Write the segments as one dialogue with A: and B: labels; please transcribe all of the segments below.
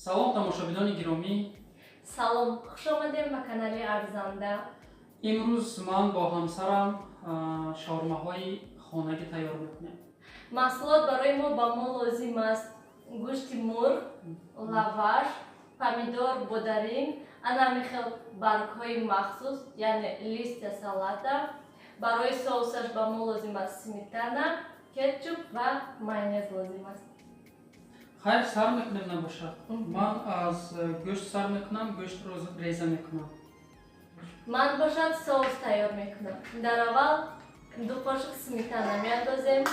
A: салом тамошобинони гиромӣ.
B: Салом, хуш омадем ба канали Арзанда.
A: имрӯз ман бо ҳамсарам шаурмаҳои хонагӣ тайёр мекунем.
B: Маҳсулот барои мо ба мо лозим аст: гӯшти мурғ, лаваш, помидор, бодаринг, анами хел баргҳои махсус, яъне листья салата. Барои соусаш ба мо лозим аст сметана, кетчуп ва майонез лозим аст.
A: хайр, сар мекунем набошад. ман аз гӯшт сар мекунам, гӯштро реза мекунам.
B: Ман бошад соус тайёр мекунам. Дар аввал 2 қошиқ сметана меандозем.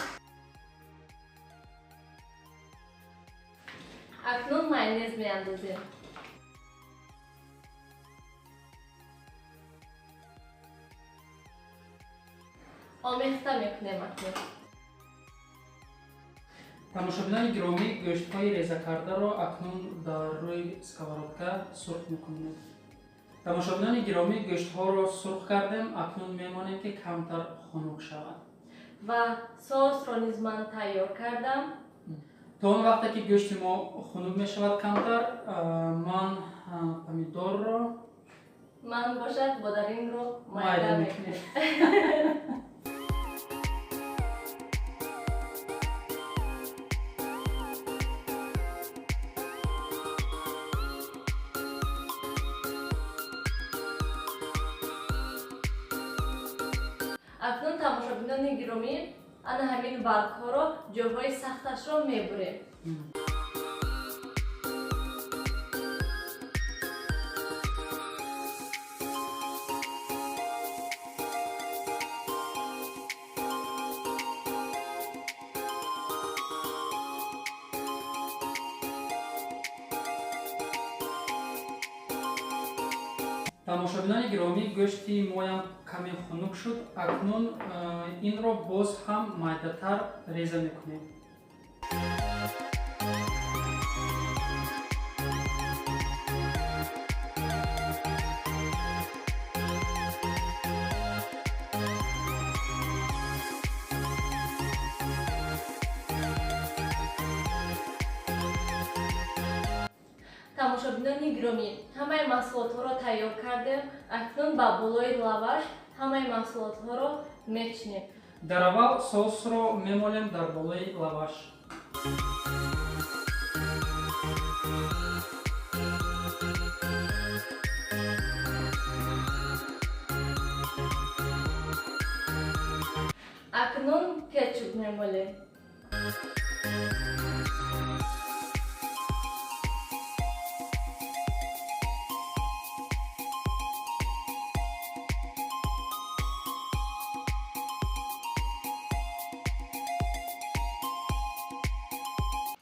B: акнун майонез меандозем. омехта мекунем акнун.
A: тамошобинони гиромӣ, гӯштҳои резакардаро акнун дар рӯи сковородка сурх мекунем. тамошобинони гиромӣ, гӯштҳоро сурх кардем, акнун мемонем ки камтар хунук шавад.
B: Ва соусро низ ман тайёр кардам.
A: то он вақте ки гӯшти мо хунук мешавад камтар, ман помидорро,
B: ман бошад бодарингро майда мекунем. акнун тамошобинони гиромӣ, ана ҳамин баргҳоро ҷойҳои сахташро мебурем.
A: тамошобинони гиромӣ, гӯшти моям каме хунук шуд. акнун инро боз ҳам майдатар реза мекунем.
B: тамошобинони гиромӣ, ҳамаи маҳсулотҳоро тайёр кардем. акнун ба болои лаваш ҳамаи маҳсулотҳоро мечинем.
A: дар аввал соусро мемолем дар болои лаваш.
B: акнун кетчуп мемолем.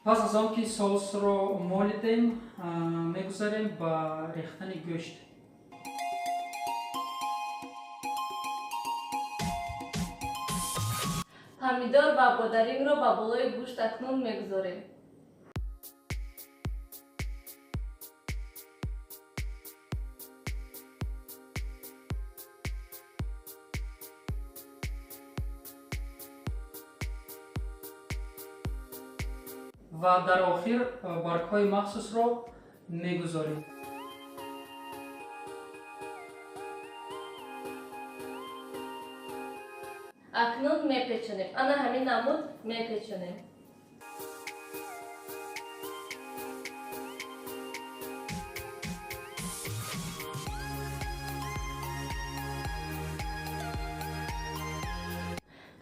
A: пас аз он ки соусро молидем, мегузарем ба рехтани гӯшт.
B: помидор ва бодарингро ба болои гӯшт акнун мегузорем.
A: ва дар охир баргҳои махсусро мегузорем.
B: акнун мепечонем. ана ҳамин намуд мепечонем.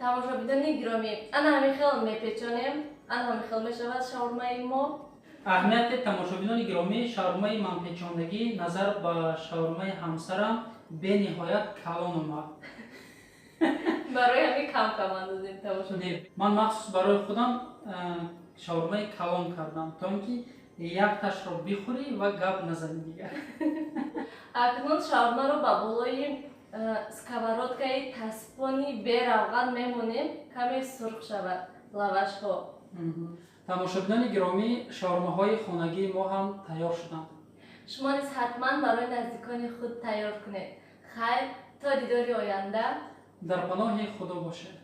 B: тамошобинони гиромӣ, ана ҳамин хел мепечонем. ана ҳамин хел мешавад шаурмаи мо.
A: аҳамияти тамошобинони гиромӣ, шаурмаи манпечондагӣ назар ба шаурмаи ҳамсарам бениҳоят калон омад.
B: барои ҳамин кам андозем тамошобин.
A: ман махсус барои худам шаурмаи калон кардам, то ин ки якташро бихӯрӣ ва гап назанӣ дигар.
B: акнун шаурмаро ба болои сковородкаи таспони беравған мемонем, каме сурх шавад лавашҳо.
A: тамошобинони гиромӣ, шаурмаҳои хонагии мо ҳам тайёр шуданд.
B: шумо низ ҳатман барои наздикони худ тайёр кунед. хайр, то дидори оянда.
A: дар паноҳи худо бошед.